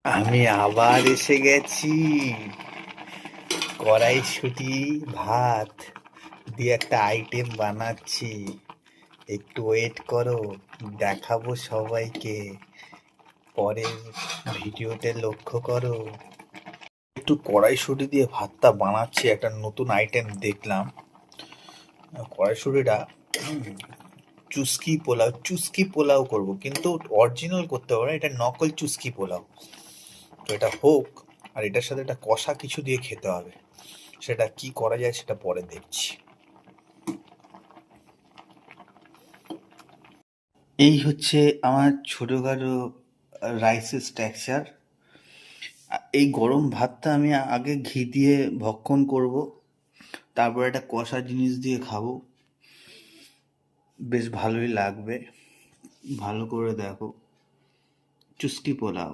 আমি আবার এসে গেছি। কড়াইশুঁটি ভাত দিয়ে একটা আইটেম বানাচ্ছি। একটু ওয়েট করো, দেখাবো সবাইকে। পরের ভিডিওতে লক্ষ্য করো। একটু কড়াইশুঁটি দিয়ে ভাতটা বানাচ্ছি, একটা নতুন আইটেম দেখলাম। কড়াইশুঁটিটা চুস্কি পোলাও করব, কিন্তু অরিজিনাল করতে পারবো না, এটা নকল চুস্কি পোলাও। তো এটা হোক, আর এটার সাথে একটা কষা কিছু দিয়ে খেতে হবে। সেটা কি করা যায় সেটা পরে দেখছি। এই হচ্ছে আমার ছোটোখাটো রাইসের স্ট্রাকচার। এই গরম ভাতটা আমি আগে ঘি দিয়ে ভক্ষণ করব, তারপর একটা কষা জিনিস দিয়ে খাবো। বেশ ভালোই লাগবে। ভালো করে দেখো, চুস্কি পোলাও।